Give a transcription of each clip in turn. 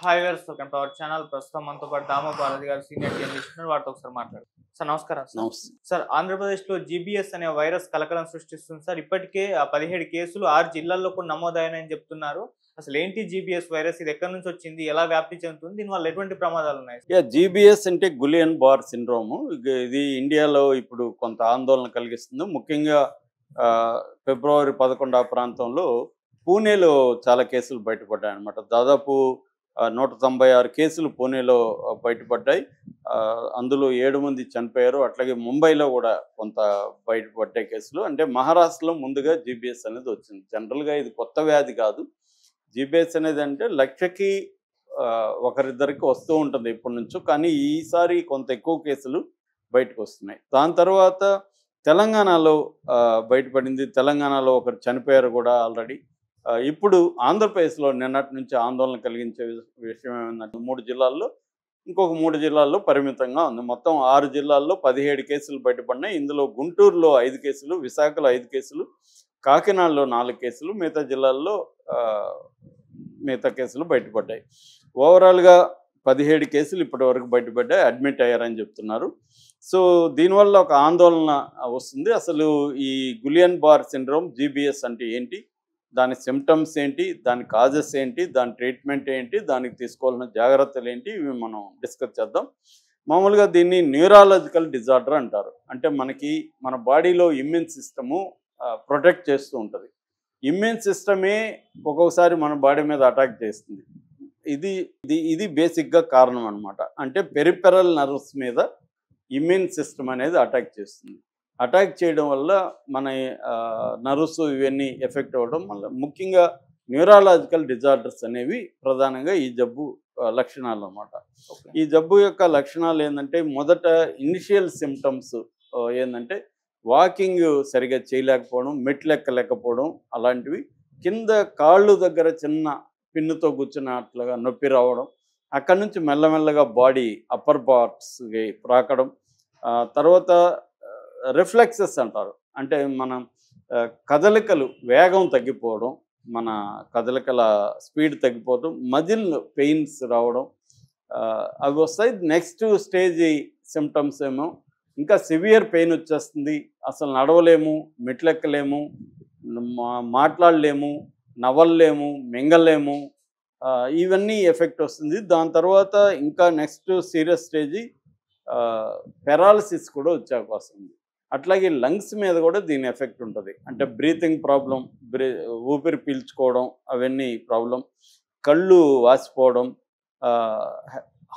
Hi viewers, welcome to our channel. ప్రస్తుతం మనతో పాటు దామో బాలాజీ గారు సీనియర్ జర్నలిస్ట్ ఉన్నారు. వారితో ఒకసారి మాట్లాడు. సార్ నమస్కారం. నమస్తే. సార్, ఆంధ్రప్రదేశ్లో జీబీఎస్ అనే వైరస్ కలకలం సృష్టిస్తుంది సార్. ఇప్పటికే 17 కేసులు 6 జిల్లాల్లో కూడా నమోదయ్యాయని చెప్తున్నారు. అసలు ఏంటి జీబీఎస్ వైరస్? ఇది ఎక్కడి నుంచి వచ్చింది? ఎలా వ్యాప్తి చెందుతుంది? దీనివల్ల ఎటువంటి ప్రమాదాలు ఉన్నాయి? జీబీఎస్ అంటే గులియన్ బార్ సిండ్రోమ్. ఇది ఇండియాలో ఇప్పుడు కొంత ఆందోళన కలిగిస్తుంది. ముఖ్యంగా ఫిబ్రవరి 11 ఆ ప్రాంతంలో పూణేలో చాలా కేసులు బయటపడ్డాయి అన్నమాట. దాదాపు 196 కేసులు పూణేలో బయటపడ్డాయి. అందులో 7 మంది చనిపోయారు. అట్లాగే ముంబైలో కూడా కొంత బయటపడ్డాయి కేసులు. అంటే మహారాష్ట్రలో ముందుగా జీబీఎస్ అనేది వచ్చింది. జనరల్గా ఇది కొత్త వ్యాధి కాదు. జీబీఎస్ అనేది అంటే లక్షకి ఒకరిద్దరికి వస్తూ ఉంటుంది ఇప్పటి నుంచో. కానీ ఈసారి కొంత ఎక్కువ కేసులు బయటకు వస్తున్నాయి. దాని తర్వాత తెలంగాణలో బయటపడింది. తెలంగాణలో ఒకరు చనిపోయారు కూడా ఆల్రెడీ. ఇప్పుడు ఆంధ్రప్రదేశ్లో నిన్నటి నుంచి ఆందోళన కలిగించే విషయం ఏమిటంటే 3 జిల్లాల్లో ఇంకొక 3 జిల్లాల్లో పరిమితంగా ఉంది. మొత్తం 6 జిల్లాల్లో 17 కేసులు బయటపడినాయి. ఇందులో గుంటూరులో 5 కేసులు, విశాఖలో 5 కేసులు, కాకినాడలో 4 కేసులు, మిగతా జిల్లాల్లో మిగతా కేసులు బయటపడ్డాయి. ఓవరాల్గా 17 కేసులు ఇప్పటి వరకు బయటపడ్డాయి. అడ్మిట్ అయ్యారని చెప్తున్నారు. సో దీనివల్ల ఒక ఆందోళన వస్తుంది. అసలు ఈ గులియన్ బార్ సిండ్రోమ్ జీబీఎస్ అంటే ఏంటి, దాని సిమ్టమ్స్ ఏంటి, దాని కాజెస్ ఏంటి, దాని ట్రీట్మెంట్ ఏంటి, దానికి తీసుకోవాల్సిన జాగ్రత్తలు ఏంటి, ఇవి మనం డిస్కస్ చేద్దాం. మామూలుగా దీన్ని న్యూరాలజికల్ డిజార్డర్ అంటారు. అంటే మన బాడీలో ఇమ్యూన్ సిస్టము ప్రొటెక్ట్ చేస్తూ ఉంటుంది. ఇమ్యూన్ సిస్టమే ఒక్కొక్కసారి మన బాడీ మీద అటాక్ చేస్తుంది. ఇది బేసిక్గా కారణం అనమాట. అంటే పెరిఫెరల్ నర్వ్స్ మీద ఇమ్యూన్ సిస్టమ్ అనేది అటాక్ చేస్తుంది. అటాక్ చేయడం వల్ల మన నర్వ్స్ ఇవన్నీ ఎఫెక్ట్ అవ్వడం వల్ల ముఖ్యంగా న్యూరాలజికల్ డిజార్డర్స్ అనేవి ప్రధానంగా ఈ జబ్బు లక్షణాలు అన్నమాట. ఈ జబ్బు యొక్క లక్షణాలు ఏంటంటే, మొదట ఇనిషియల్ సిమ్టమ్స్ ఏంటంటే వాకింగ్ సరిగా చేయలేకపోవడం, మెట్లు ఎక్కలేకపోవడం, అలాంటివి. కింద కాళ్ళు దగ్గర చిన్న పిన్నుతో కూర్చున్నట్లుగా నొప్పి రావడం, అక్కడి నుంచి మెల్లమెల్లగా బాడీ అప్పర్ పార్ట్స్కి రాకడం, తర్వాత రిఫ్లెక్సెస్ అంటారు. అంటే మనం కదలికలు వేగం తగ్గిపోవడం, మన కదలికల స్పీడ్ తగ్గిపోవడం, మజిల్ పెయిన్స్ రావడం, అవి వస్తాయి. నెక్స్ట్ స్టేజ్ సిమ్టమ్స్ ఏమో ఇంకా సివియర్ పెయిన్ వచ్చేస్తుంది. అసలు నడవలేము, మెట్లెక్కలేము, మాట్లాడలేము, నవ్వలేము, మింగలేము, ఇవన్నీ ఎఫెక్ట్ వస్తుంది. దాని తర్వాత ఇంకా నెక్స్ట్ సీరియస్ స్టేజ్ పెరాలసిస్ కూడా వచ్చే అవకాశం ఉంది. అట్లాగే లంగ్స్ మీద కూడా దీని ఎఫెక్ట్ ఉంటుంది. అంటే బ్రీతింగ్ ప్రాబ్లం, ఊపిరి పీల్చుకోవడం, అవన్నీ ప్రాబ్లం, కళ్ళు వాసిపోవడం,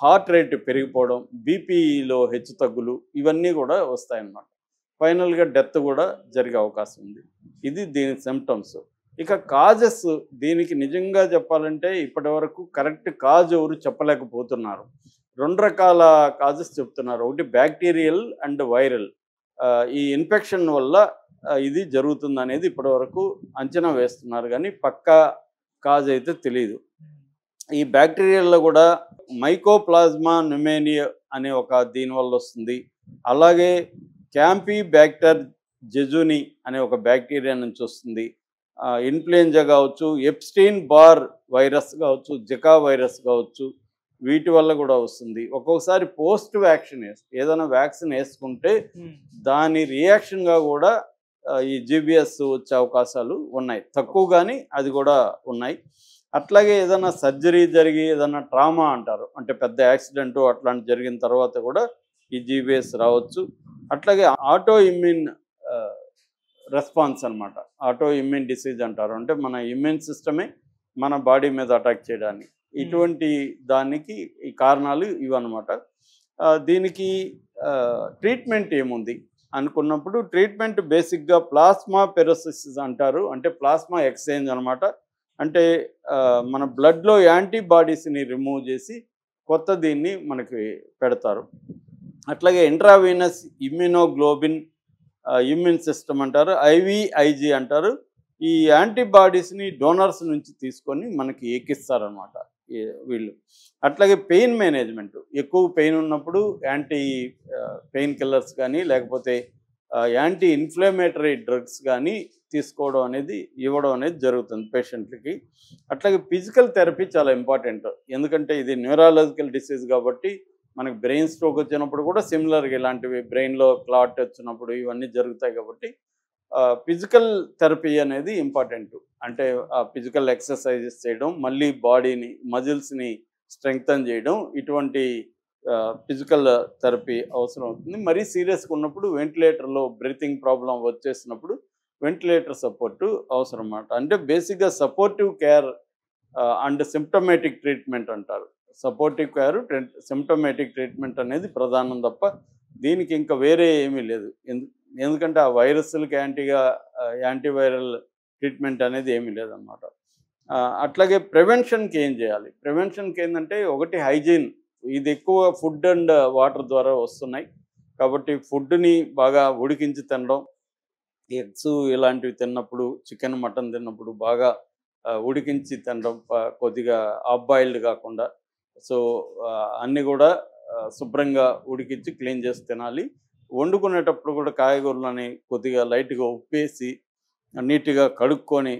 హార్ట్ రేట్ పెరిగిపోవడం, బీపీలో హెచ్చు తగ్గులు, ఇవన్నీ కూడా వస్తాయన్నమాట. ఫైనల్గా డెత్ కూడా జరిగే అవకాశం ఉంది. ఇది దీని సిమ్టమ్స్. ఇక కాజెస్, దీనికి నిజంగా చెప్పాలంటే ఇప్పటి వరకు కరెక్ట్ కాజ్ ఎవరు చెప్పలేకపోతున్నారు. 2 రకాల కాజెస్ చెప్తున్నారు. ఒకటి బ్యాక్టీరియల్ అండ్ వైరల్. ఈ ఇన్ఫెక్షన్ వల్ల ఇది జరుగుతుంది అనేది ఇప్పటి వరకు అంచనా వేస్తున్నారు, కానీ పక్కా కాజ్ అయితే తెలియదు. ఈ బ్యాక్టీరియాలో కూడా మైకోప్లాజ్మా న్యూమోనియా అనే ఒక దీనివల్ల వస్తుంది. అలాగే క్యాంపీ బ్యాక్టర్ జెజుని అనే ఒక బ్యాక్టీరియా నుంచి వస్తుంది. ఇన్ఫ్లుయెంజా కావచ్చు, ఎప్స్టీన్ బార్ వైరస్ కావచ్చు, జికా వైరస్ కావచ్చు, వీటి వల్ల కూడా వస్తుంది. ఒక్కొక్కసారి పోస్ట్ వ్యాక్సిన్ ఏదైనా వ్యాక్సిన్ వేసుకుంటే దాని రియాక్షన్గా కూడా ఈ జీబీఎస్ వచ్చే అవకాశాలు ఉన్నాయి. తక్కువ కానీ అది కూడా ఉన్నాయి. అట్లాగే ఏదైనా సర్జరీ జరిగి ఏదైనా ట్రామా అంటారు, అంటే పెద్ద యాక్సిడెంట్ అట్లాంటి జరిగిన తర్వాత కూడా ఈ జీబీఎస్ రావచ్చు. అట్లాగే ఆటో ఇమ్యూన్ రెస్పాన్స్ అనమాట. ఆటో ఇమ్యూన్ డిసీజ్ అంటారు. అంటే మన ఇమ్యూన్ సిస్టమే మన బాడీ మీద అటాక్ చేయడానికి. ఇటువంటి దానికి ఈ కారణాలు ఇవన్నమాట. దీనికి ట్రీట్మెంట్ ఏముంది అనుకున్నప్పుడు, ట్రీట్మెంట్ బేసిక్గా ప్లాస్మా పెరోసిస్ అంటారు. అంటే ప్లాస్మా ఎక్స్చేంజ్ అనమాట. అంటే మన బ్లడ్లో యాంటీబాడీస్ని రిమూవ్ చేసి కొత్త దీన్ని మనకి పెడతారు. అట్లాగే ఇంట్రావీనస్ ఇమ్యూనోగ్లోబిన్ ఇమ్యూన్ సిస్టమ్ అంటారు, ఐవిఐజి అంటారు. ఈ యాంటీబాడీస్ని డోనర్స్ నుంచి తీసుకొని మనకి ఎక్కిస్తారనమాట వీళ్ళు. అట్లాగే పెయిన్ మేనేజ్మెంట్, ఎక్కువ పెయిన్ ఉన్నప్పుడు యాంటీ పెయిన్ కిల్లర్స్ కానీ లేకపోతే యాంటీ ఇన్ఫ్లమేటరీ డ్రగ్స్ కానీ తీసుకోవడం అనేది ఇవ్వడం అనేది జరుగుతుంది పేషెంట్లకి. అట్లాగే ఫిజికల్ థెరపీ చాలా ఇంపార్టెంట్. ఎందుకంటే ఇది న్యూరాలజికల్ డిసీజ్ కాబట్టి మనకి బ్రెయిన్ స్ట్రోక్ వచ్చినప్పుడు కూడా సిమిలర్గా ఇలాంటివి బ్రెయిన్లో క్లాట్ వచ్చినప్పుడు ఇవన్నీ జరుగుతాయి కాబట్టి ఫిజికల్ థెరపీ అనేది ఇంపార్టెంట్. అంటే ఫిజికల్ ఎక్సర్సైజెస్ చేయడం, మళ్ళీ బాడీని మజిల్స్ని స్ట్రెంగ్తన్ చేయడం, ఇటువంటి ఫిజికల్ థెరపీ అవసరం అవుతుంది. మరీ సీరియస్గా ఉన్నప్పుడు వెంటిలేటర్లో బ్రీతింగ్ ప్రాబ్లం వచ్చేసినప్పుడు వెంటిలేటర్ సపోర్టు అవసరం అన్నమాట. అంటే బేసిక్గా supportive care and symptomatic treatment అంటారు. సపోర్టివ్ కేర్, సిమ్టమేటిక్ ట్రీట్మెంట్ అనేది ప్రధానం తప్ప దీనికి ఇంకా వేరే ఏమీ లేదు. ఎందుకంటే ఆ వైరస్లకి యాంటీవైరల్ ట్రీట్మెంట్ అనేది ఏమీ లేదన్నమాట. అట్లాగే ప్రివెన్షన్కి ఏం చేయాలి? ప్రివెన్షన్కి ఏంటంటే ఒకటి హైజీన్. ఇది ఎక్కువ ఫుడ్ అండ్ వాటర్ ద్వారా వస్తున్నాయి కాబట్టి ఫుడ్ని బాగా ఉడికించి తినడం, ఎగ్స్ ఇలాంటివి తిన్నప్పుడు, చికెన్ మటన్ తిన్నప్పుడు బాగా ఉడికించి తినడం, కొద్దిగా హాఫ్ బాయిల్డ్ కాకుండా. సో అన్నీ కూడా శుభ్రంగా ఉడికించి క్లీన్ చేసి తినాలి. వండుకునేటప్పుడు కూడా కాయగూరలని కొద్దిగా లైట్గా ఉప్పేసి నీట్గా కడుక్కొని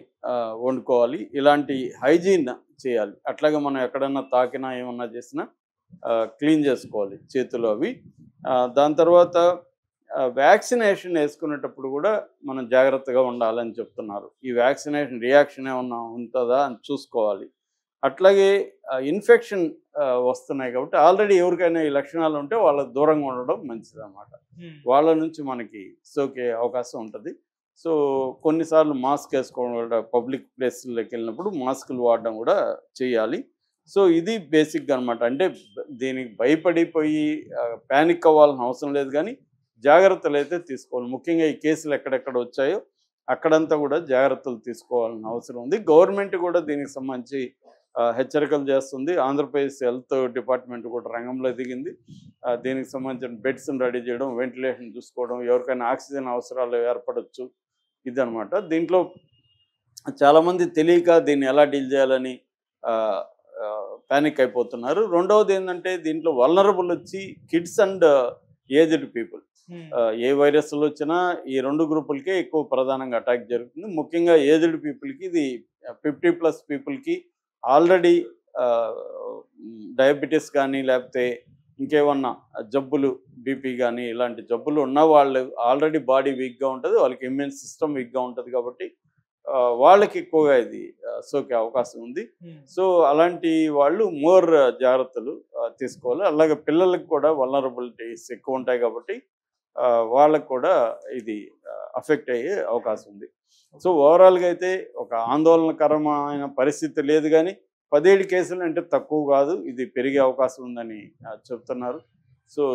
వండుకోవాలి. ఇలాంటి హైజీన్ చేయాలి. అట్లాగే మనం ఎక్కడన్నా తాకినా ఏమన్నా చేసినా క్లీన్ చేసుకోవాలి చేతులు అవి. దాని తర్వాత వ్యాక్సినేషన్ వేసుకునేటప్పుడు కూడా మనం జాగ్రత్తగా ఉండాలని చెప్తున్నారు. ఈ వ్యాక్సినేషన్ రియాక్షన్ ఏమన్నా ఉంటుందా అని చూసుకోవాలి. అట్లాగే ఇన్ఫెక్షన్ వస్తున్నాయి కాబట్టి ఆల్రెడీ ఎవరికైనా ఈ లక్షణాలు ఉంటే వాళ్ళ దూరంగా ఉండడం మంచిదన్నమాట. వాళ్ళ నుంచి మనకి సోకే అవకాశం ఉంటుంది. సో కొన్నిసార్లు మాస్క్ వేసుకోవడం కూడా, పబ్లిక్ ప్లేస్లోకి వెళ్ళినప్పుడు మాస్కులు వాడడం కూడా చేయాలి. సో ఇది బేసిక్గా అనమాట. అంటే దీనికి భయపడిపోయి ప్యానిక్ అవ్వాల్సిన అవసరం లేదు, కానీ జాగ్రత్తలు అయితే తీసుకోవాలి. ముఖ్యంగా ఈ కేసులు ఎక్కడెక్కడ వచ్చాయో అక్కడంతా కూడా జాగ్రత్తలు తీసుకోవాల్సిన అవసరం ఉంది. గవర్నమెంట్ కూడా దీనికి సంబంధించి హెచ్చరికలు చేస్తుంది. ఆంధ్రప్రదేశ్ హెల్త్ డిపార్ట్మెంట్ కూడా రంగంలో దిగింది. దీనికి సంబంధించిన బెడ్స్ని రెడీ చేయడం, వెంటిలేషన్ చూసుకోవడం, ఎవరికైనా ఆక్సిజన్ అవసరాలు ఏర్పడవచ్చు, ఇదనమాట. దీంట్లో చాలామంది తెలియక దీన్ని ఎలా డీల్ చేయాలని ప్యానిక్ అయిపోతున్నారు. రెండవది ఏంటంటే దీంట్లో వల్నరబుల్ వచ్చి కిడ్స్ అండ్ ఏజ్డ్ పీపుల్. ఏ వైరస్లు వచ్చినా ఈ రెండు గ్రూపులకే ఎక్కువ ప్రధానంగా అటాక్ జరుగుతుంది. ముఖ్యంగా ఏజ్డ్ పీపుల్కి, ఇది 50+ పీపుల్కి ఆల్రెడీ డయాబెటీస్ కానీ లేకపోతే ఇంకేమన్నా జబ్బులు, బీపీ కానీ ఇలాంటి జబ్బులు ఉన్న వాళ్ళు ఆల్రెడీ బాడీ వీక్గా ఉంటుంది, వాళ్ళకి ఇమ్యూన్ సిస్టమ్ వీక్గా ఉంటుంది కాబట్టి వాళ్ళకి ఎక్కువగా ఇది సోకే అవకాశం ఉంది. సో అలాంటి వాళ్ళు మోర్ జాగ్రత్తలు తీసుకోవాలి. అలాగే పిల్లలకు కూడా వల్నరబిలిటీస్ ఎక్కువ ఉంటాయి కాబట్టి వాళ్ళకు కూడా ఇది అఫెక్ట్ అయ్యే అవకాశం ఉంది. సో ఓవరాల్గా అయితే ఒక ఆందోళనకరమైన పరిస్థితి లేదు, కానీ 17 కేసులు అంటే తక్కువ కాదు, ఇది పెరిగే అవకాశం ఉందని చెప్తున్నారు. సో